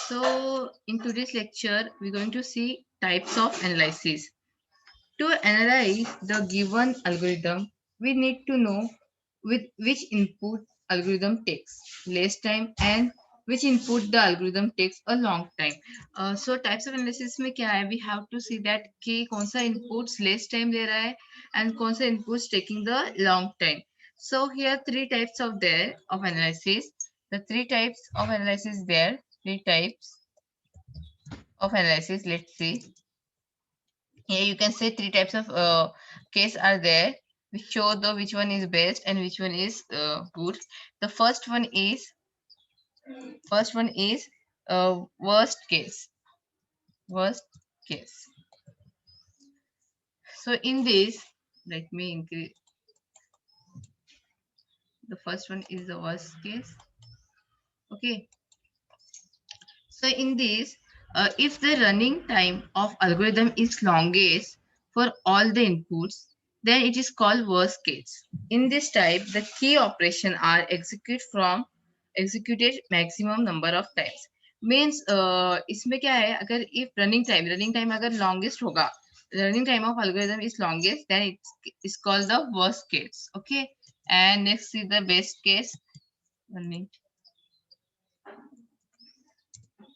So in today's lecture, we're going to see types of analysis. To analyze the given algorithm, we need to know with which input algorithm takes less time and which input the algorithm takes a long time. So types of analysis में क्या है? We have to see that कि कौन सा inputs less time ले रहा है and कौन सा inputs taking the long time. So here three types of there of analysis. The three types of analysis there. Three types of analysis. Let's see. Here you can say three types of case are there which show the which one is best and which one is good. The first one is worst case. Worst case. So in this, let me increase. The first one is the worst case. Okay. So in this, if the running time of algorithm is longest for all the inputs, then it is called worst case. In this type, the key operation are executed maximum number of times. Means इसमें क्या है अगर if running time अगर longest होगा running time of algorithm is longest then it's called the worst case. Okay, and next is the best case. Running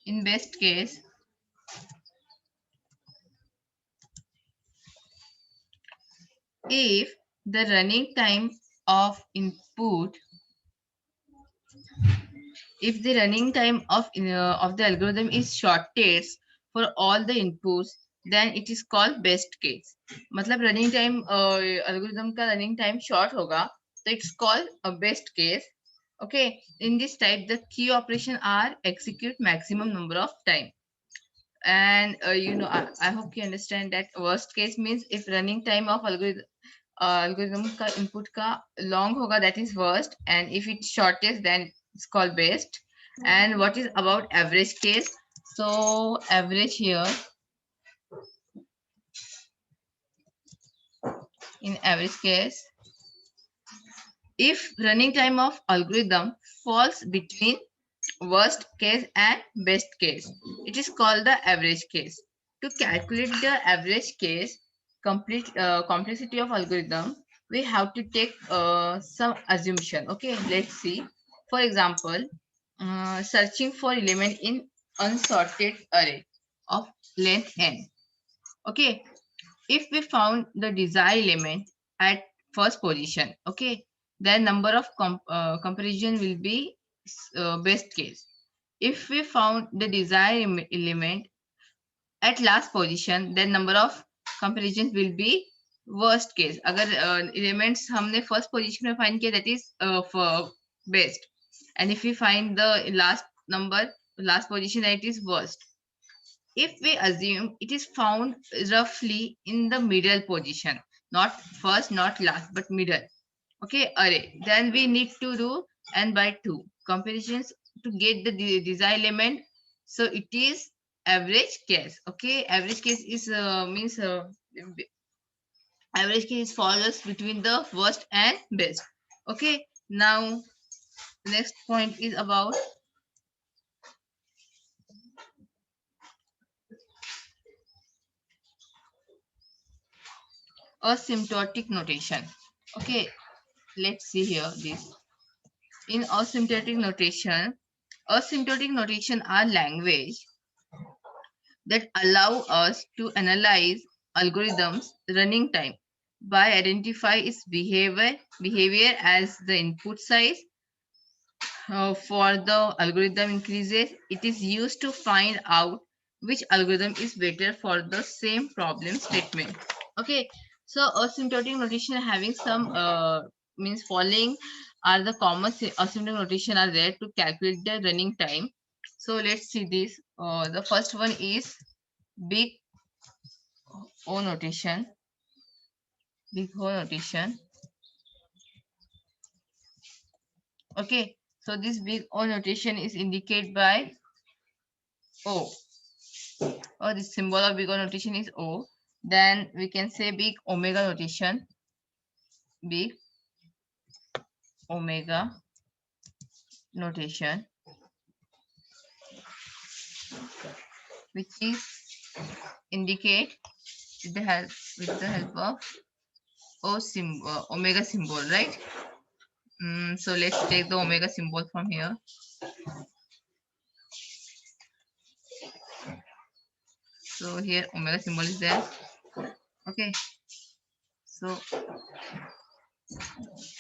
in best case, if the running time of input if the running time of the algorithm is shortest for all the inputs then it is called best case. मतलब running time algorithm का running time short होगा so it's called a best case. Okay, in this type the key operation are execute maximum number of time. And I hope you understand that worst case means if running time of algorithm का input का long होगा that is worst, and if it's shortest then it's called best. And what is about average case? So average here, in average case, if running time of algorithm falls between worst case and best case, it is called the average case. To calculate the average case complexity of algorithm, we have to take some assumption. Okay, let's see. For example, searching for element in unsorted array of length n. Okay, if we found the desired element at first position, okay, then number of comparison will be best case. If we found the desired element at last position, then number of comparisons will be worst case. अगर elements हमने first position में find किया that is for best, and if we find the last position that is worst. If we assume it is found roughly in the middle position, not first, not last, but middle, okay, array, then we need to do n by 2 comparisons to get the desired element. So it is average case. Okay, average case is means average case falls between the worst and best. Okay, now next point is about asymptotic notation. Okay, let's see here this. In asymptotic notation are language that allow us to analyze algorithms running time by identify its behavior as the input size for the algorithm increases. It is used to find out which algorithm is better for the same problem statement. Okay, so asymptotic notation having some means following are the common asymptotic notation are there to calculate the running time. So let's see this. The first one is big O notation. Big O notation. Okay, so this big O notation is indicated by O, or the symbol of big O notation is O. Then we can say big omega notation. Big omega notation. which is indicate with the help of omega symbol, right? So let's take the omega symbol from here. So here omega symbol is there. Okay, so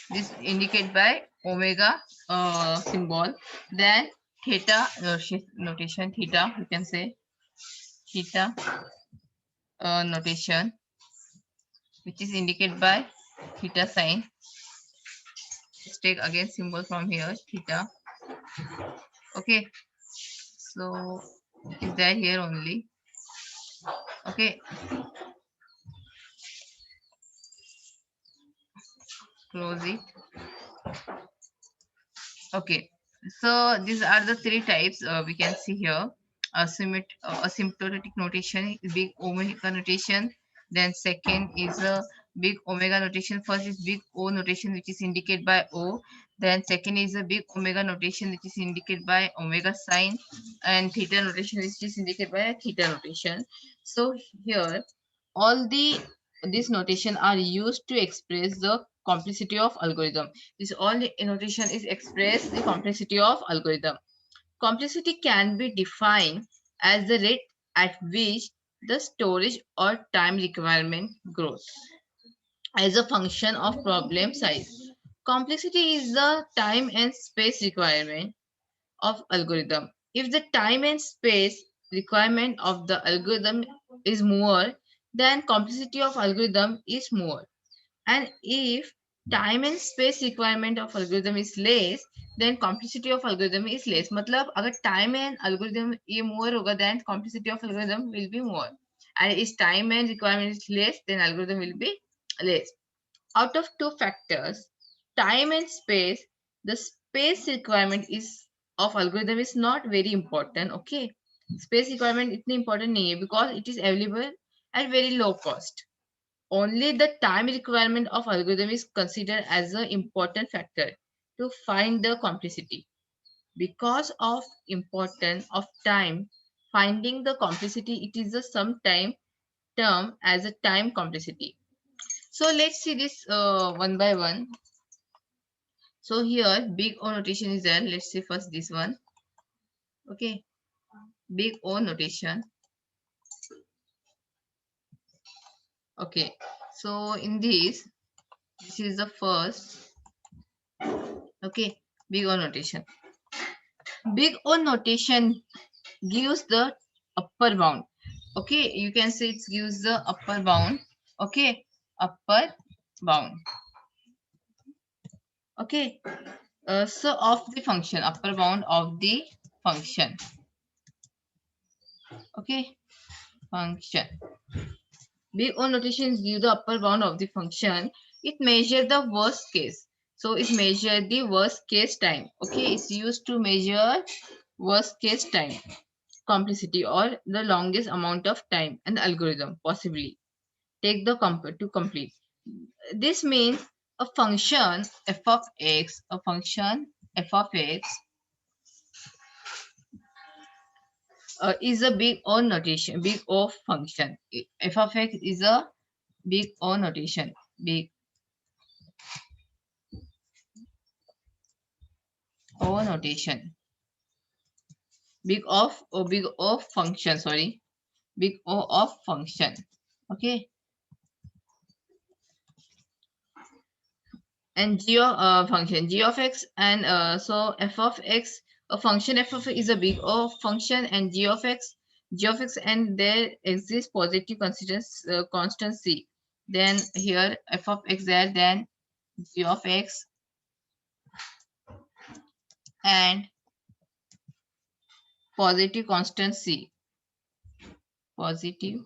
this indicate by omega symbol. Then theta notation, theta, you can say theta notation, which is indicated by theta sign. Let's take again symbol from here, theta. Okay, so is that here only? Okay, close it. Okay, so these are the three types we can see here. Asymptotic notation is big omega notation. Then second is a big omega notation. First is big O notation, which is indicated by O. Then second is a big omega notation, which is indicated by omega sign, and theta notation, which is indicated by a theta notation. So here, all these notation are used to express the complexity of algorithm. This all notation is express the complexity of algorithm. Complexity can be defined as the rate at which the storage or time requirement grows as a function of problem size. Complexity is the time and space requirement of algorithm. If the time and space requirement of the algorithm is more, then complexity of algorithm is more. And if time and space requirement of algorithm is less, then complexity of algorithm is less. मतलब अगर time and algorithm ये more होगा, then complexity of algorithm will be more. And if time and requirement is less, then algorithm will be less. Out of two factors, time and space, the space requirement is of algorithm is not very important. Okay, space requirement इतनी important नहीं है because it is available at very low cost. Only the time requirement of algorithm is considered as an important factor to find the complexity. Because of importance of time, finding the complexity, it is a sometime term as a time complexity. So let's see this one by one. So here big O notation is there. Let's see first this one. Okay, big O notation. Okay, so in this is the first. Okay, big O notation. Big O notation gives the upper bound. Okay, you can say it gives the upper bound. Okay, upper bound. Okay, so of the function, upper bound of the function. Okay, function. Big O notations give the upper bound of the function. It measures the worst case. So it measures the worst case time. Okay, it's used to measure worst case time, complexity, or the longest amount of time an algorithm possibly take the to complete. This means a function f of x, a function f of x is a big O notation, big O function. F of x is a big O notation, big O notation, big O function. Sorry, big O of function. Okay, and g of function g of x, and so f of x, a function f of x is a big O function, and g of x, and there exists positive constant c. Then here f of x there, then g of x and positive constant c. Positive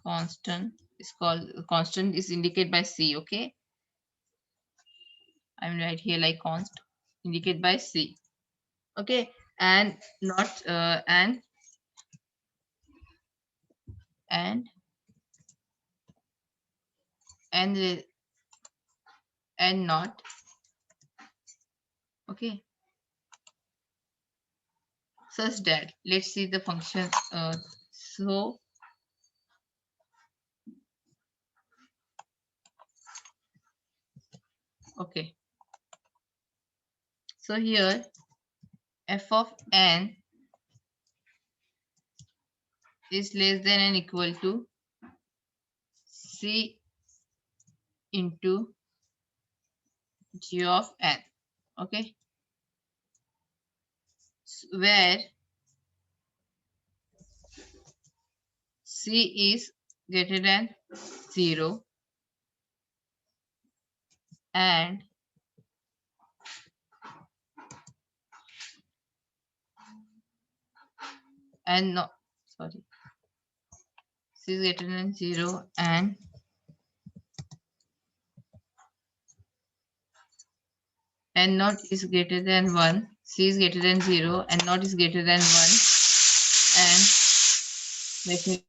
constant is called constant is indicated by c. Okay, I'm right here like const indicated by c. Okay, and not and and and not. Okay, such that, let's see the function. So okay, so here f of n is less than and equal to c into g of n. Okay, where c is greater than 0 and no, sorry, c is greater than 0 and n naught is greater than 1, c is greater than 0 and naught is greater than 1, and let me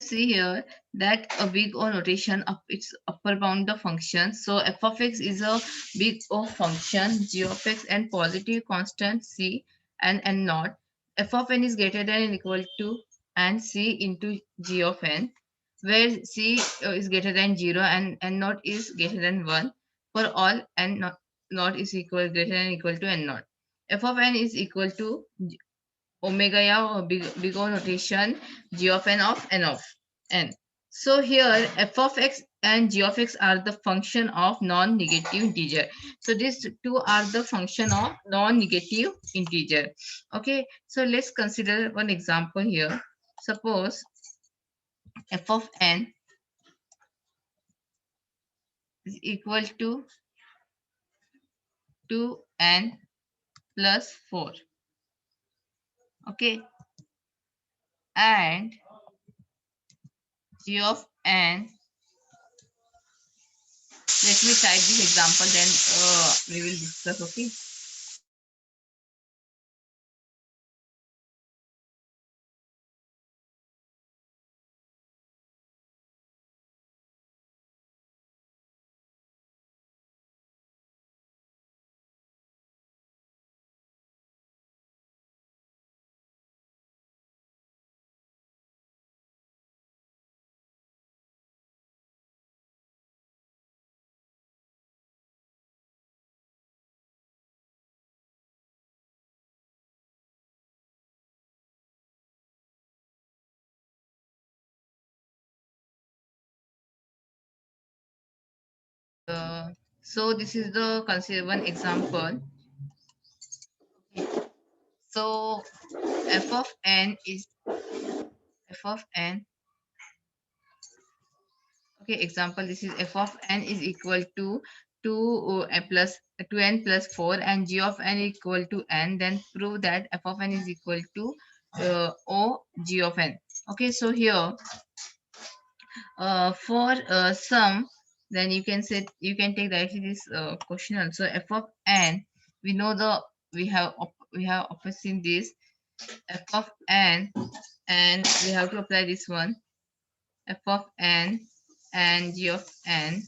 see here that a big O notation of its upper bound the function. So f of x is a big O function, g of x and positive constant c and n naught. F of n is greater than and equal to and c into g of n, where c is greater than 0 and n naught is greater than 1 for all n naught is equal greater than equal to n naught. F of n is equal to omega या big O notation g of n of n. So here f of x and g of x are the function of non-negative integer. So these two are the function of non-negative integer. Okay, so let's consider one example here. Suppose f of n is equal to 2n plus 4. Okay, and g of n, let me type this example, then we will discuss. Okay. So this is the consider one example. So f of n is f of n. Okay, example, this is f of n is equal to 2n plus 4 and g of n equal to n, then prove that f of n is equal to o g of n. Okay, so here for sum, then you can say, you can take directly this question also. F of n, we know the, we have opposite this f of n, and we have to apply this one, f of n and g of n.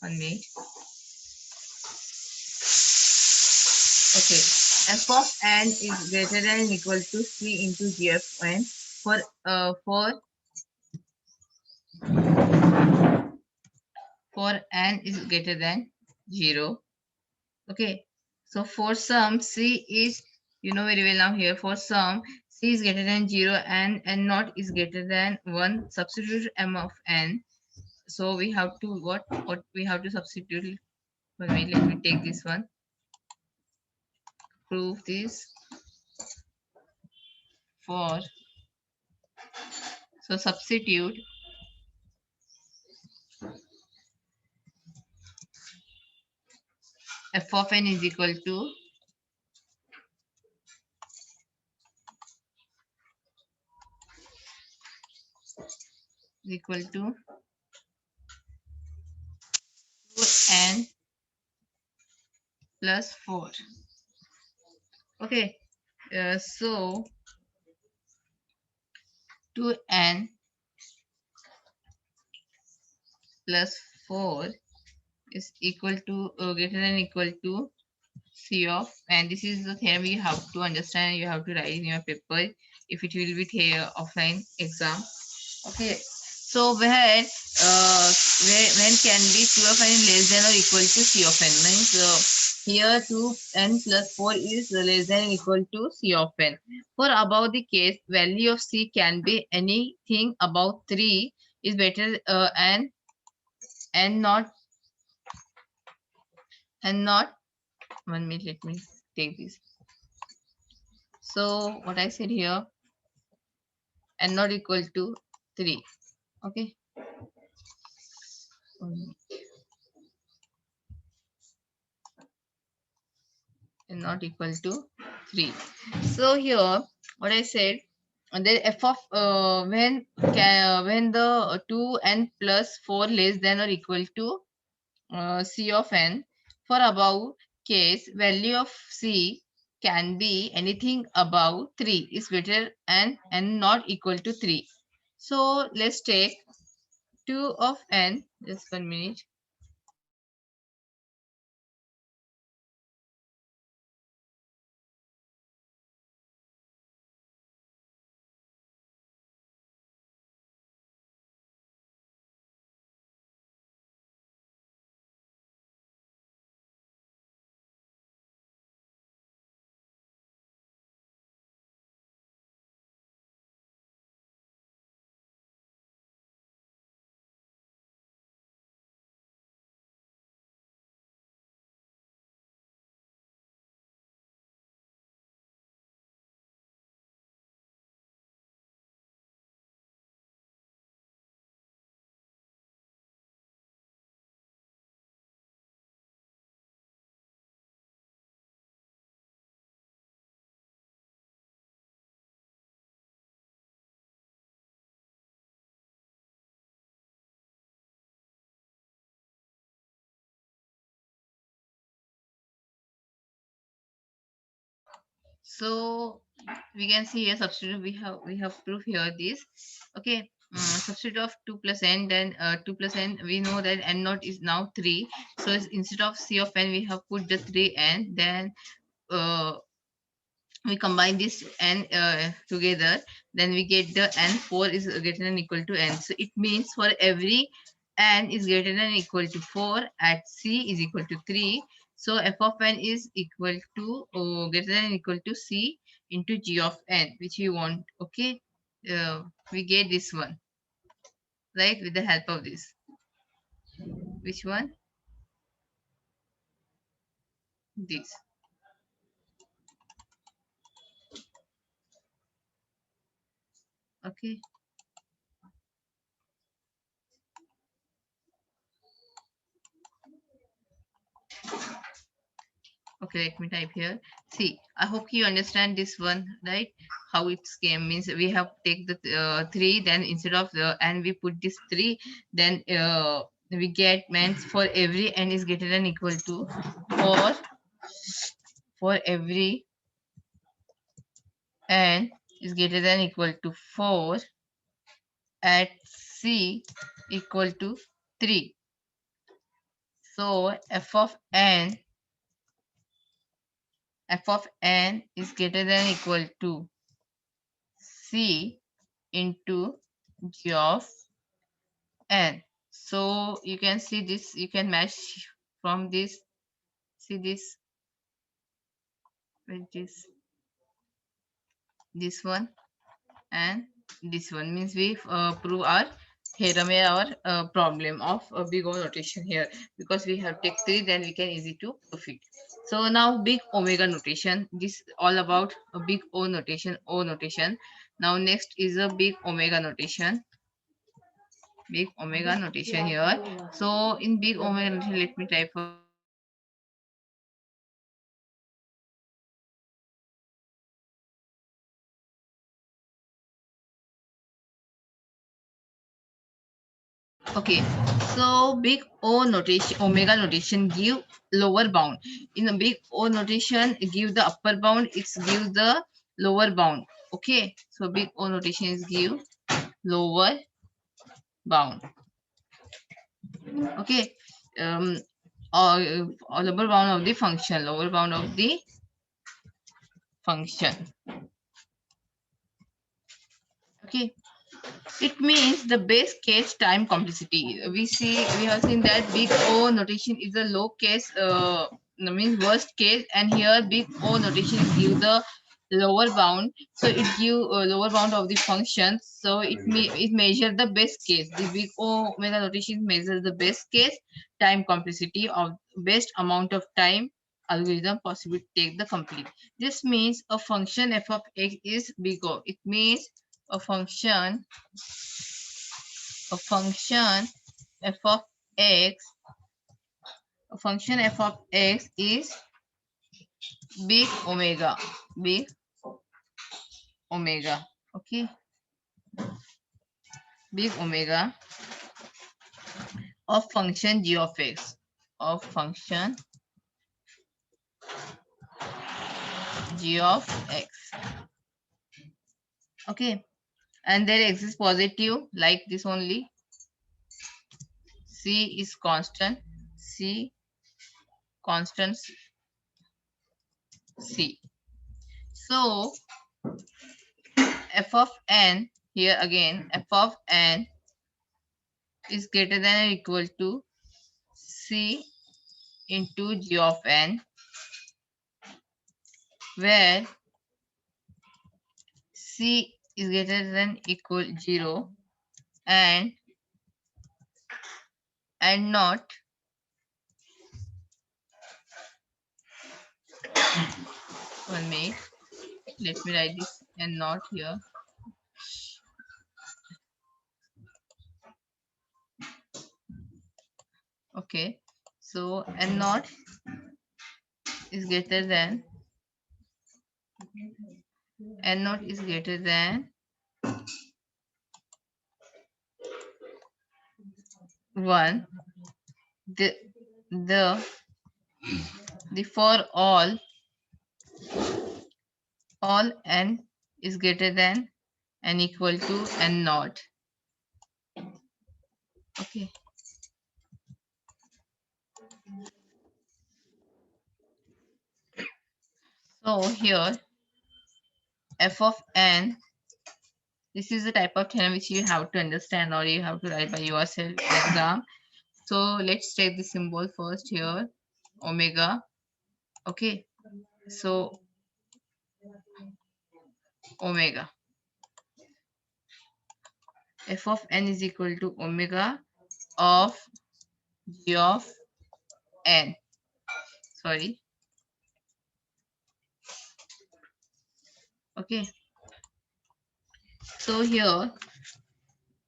One minute. Okay, f of n is greater than or equal to c into g of n for n is greater than 0. Okay, so for sum c is, you know very well now, here for sum c is greater than 0 and n naught is greater than 1. Substitute m of n. So we have to, what we have to substitute. Let me take this one. Prove this for, so substitute f of n is equal to 2n plus 4. Okay, so 2n plus 4 is equal to greater than equal to c of, and this is the theorem you have to understand, you have to write in your paper if it will be here offline exam. Okay, so when can be 2 of n is less than or equal to c of n, means here 2n plus 4 is less than or equal to c of n. For above the case, value of c can be anything above 3 is better, and not, and not, 1 minute, let me take this. So what I said here, and not equal to 3. Okay, and not equal to 3. So here what I said, and then f of when the 2n plus 4 less than or equal to c of n, for above case value of c can be anything above 3 is greater and not equal to 3. So let's take 2 of n, just 1 minute. So we can see here substitute, we have proof here this. Okay, substitute of 2 plus n, then 2 plus n, we know that n naught is now 3. So instead of c of n we have put the 3n, then uh, we combine this n together, then we get the n4 is greater than equal to n. So it means for every n is greater than equal to 4 at c is equal to 3, so f of n is equal to greater than equal to c into g of n, which we want. Okay, we get this one, right, with the help of this. Which one? This. Okay, Okay, let me type here. See, I hope you understand this one, right? How it came means we have take the 3, then instead of the and we put this 3, then we get means for every n is greater than equal to for every n is greater than equal to 4 at c equal to 3. So f of n is greater than equal to c into g of n. So you can see this, you can match from this, see this, with this one and this one means we prove our theorem here, our problem of big O notation here, because we have take 3, then we can easy to prove it. So now big omega notation, this all about a big O notation, O notation. Now next is a big omega notation, big omega notation here. So in big omega notation, let me type okay. So big O notation, omega notation give lower bound. In a big O notation, give the upper bound, it's give the lower bound. Okay. So big O notation is give lower bound. Okay. Um, or lower bound of the function, lower bound of the function. Okay. It means the base case time complexity. We have seen that big O notation is a low case, means worst case, and here big O notation give the lower bound. So it give lower bound of the function. So it measure the best case. The big O omega notation measures the best case time complexity of best amount of time algorithm possible to take the complete. This means a function f of x is big O. It means a function f of x, a function f of x is big omega, big omega. Okay, big omega of function g of x, of function g of x. Okay, and there exists positive like this only. C is constant, c constant c. So f of n, here again f of n is greater than or equal to c into g of n, where c is greater than equal 0 and not, one minute, let me write this and not here. Okay, so and not is greater than, and not is greater than 1. The the for all n is greater than and equal to and not. Okay, so here f of n, this is the type of theorem which you have to understand or you have to write by yourself in exam. So let's take the symbol first here, omega. Okay, so omega, f of n is equal to omega of g of n. Sorry. Okay, so here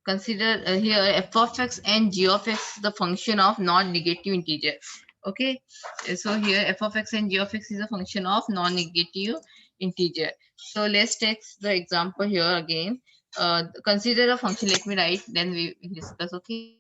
consider here f of x and g of x the function of non-negative integer. Okay, so here f of x and g of x is a function of non-negative integer. So let's take the example here again. Consider a function. Let me write, then we will discuss. Okay.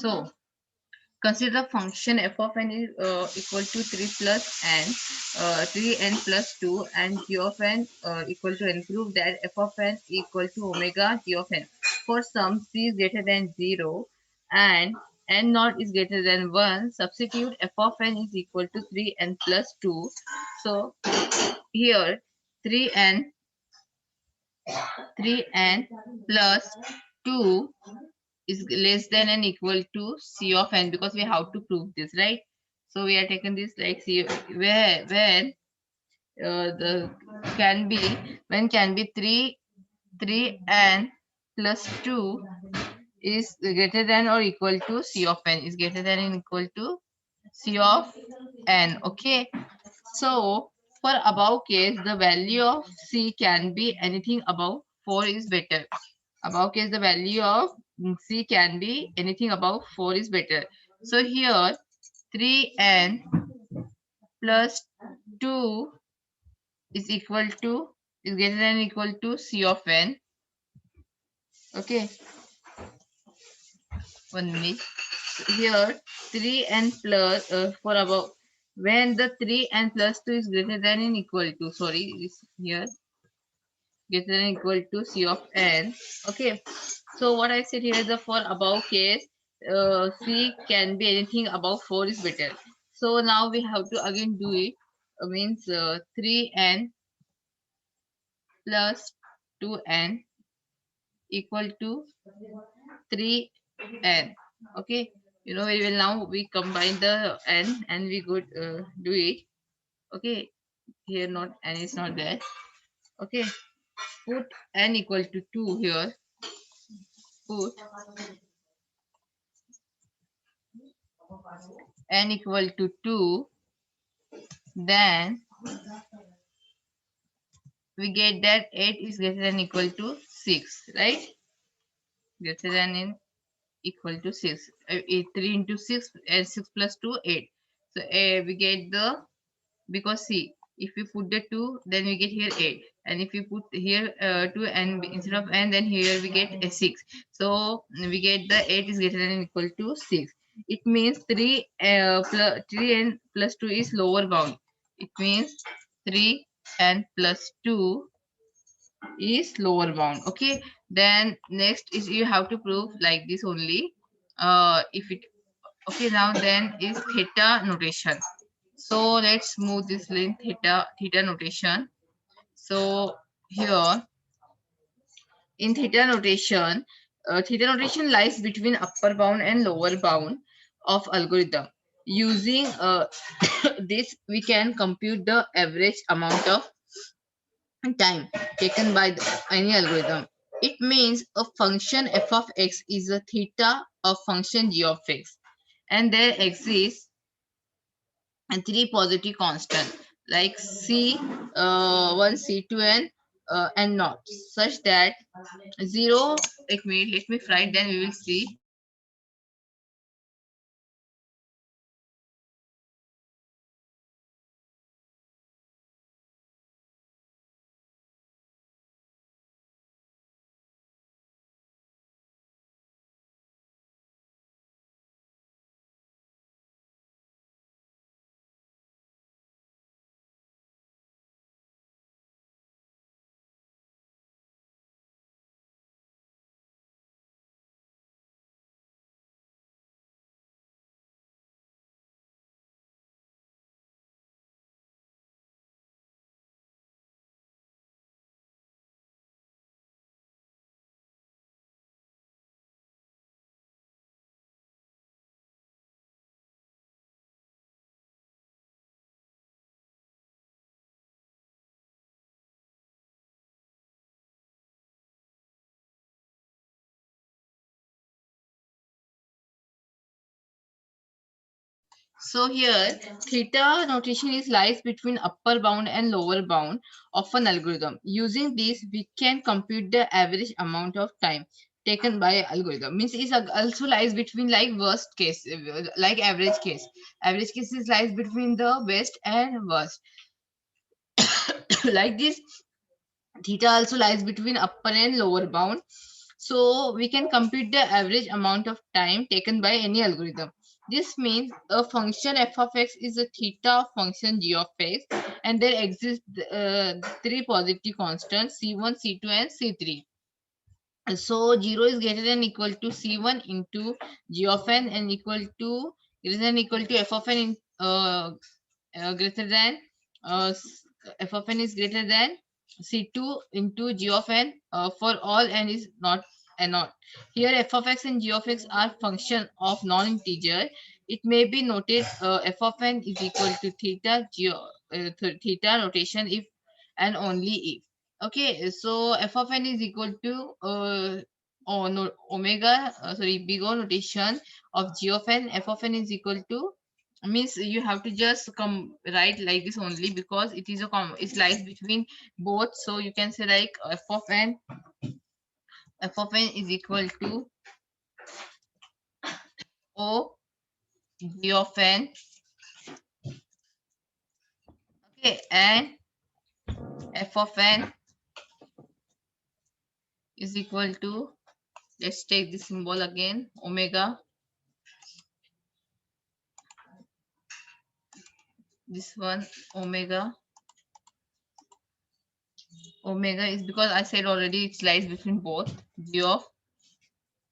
So consider function f of n is equal to 3 plus n, 3n plus 2, and g of n equal to n. Prove that f of n equal to omega g of n. For some c is greater than 0 and n naught is greater than 1, substitute f of n is equal to 3n plus 2. So here 3n 3n plus 2 is less than and equal to c of n, because we have to prove this, right? So we are taking this like c, where the can be, when can be 3n plus 2 is greater than or equal to c of n, is greater than and equal to c of n. Okay, so for above case the value of c can be anything above 4 is better. Above case the value of c can be anything above 4 is better. So here 3n plus 2 is equal to, is greater than or equal to c of n. Okay, 1 minute. So here 3n plus for above, when the 3n plus 2 is greater than and equal to, sorry, is here greater than or equal to c of n. Okay, so what I said here is the for above case, c can be anything above 4 is better. So now we have to again do it. Means 3n plus 2n equal to 3n. Okay, you know very well. Now we combine the n and we could do it. Okay, here not n is not there. Okay, put n equal to 2 here. Put n equal to 2, then we get that 8 is greater than equal to 6, right? Greater than in equal to 6. 3 into 6 and 6 plus 2 8. So we get the, because see, if we put the 2, then we get here 8, and if we put here 2 and instead of n, then here we get a 6. So we get the 8 is greater than or equal to 6. It means 3 plus 3 and plus 2 is lower bound. It means 3 and plus 2 is lower bound. Okay, then next is you have to prove like this only. If it, okay, now then is theta notation. So let's move this line theta notation. So here in theta notation lies between upper bound and lower bound of algorithm. Using this, we can compute the average amount of time taken by any algorithm. It means a function f of x is a theta of function g of x, and there exists and three positive constant like c1, c2, and not, such that 0, let me write, then we will see. So here theta notation is lies between upper bound and lower bound of an algorithm. Using this, we can compute the average amount of time taken by algorithm. Means is also lies between like worst case, like average case. Average case is lies between the best and worst. Like this, theta also lies between upper and lower bound. So we can compute the average amount of time taken by any algorithm. This means a function f of x is a theta of function g of x, and there exist three positive constants c1, c2, and c3. So 0 is greater than equal to c1 into g of n, and equal to greater than equal to f of n in, greater than f of n is greater than c2 into g of n for all n is not and not. Here f of x and g of x are function of non-integer. It may be noted f of n is equal to theta theta notation if and only if. Okay, so f of n is equal to oh, no, omega, big O notation of g of n. F of n is equal to, means you have to just come write like this only, because it is it lies between both. So you can say like f of n is equal to O g of n. Okay, and f of n is equal to, let's take the symbol again, omega. This one, omega. Omega is because I said already it lies between both g of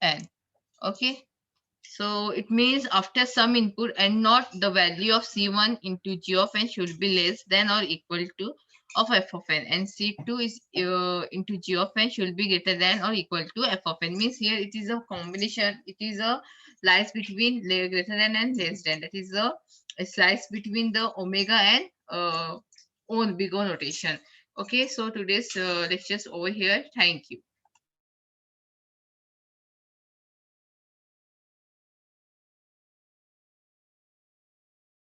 n. Okay, so it means after some input and not the value of c1 into g of n should be less than or equal to of f of n, and c2 is into g of n should be greater than or equal to f of n. Means here it is a combination, it is a lies between greater than and less than, that is a slice between the omega and own big O notation. Okay, so today's lecture is over here. Thank you.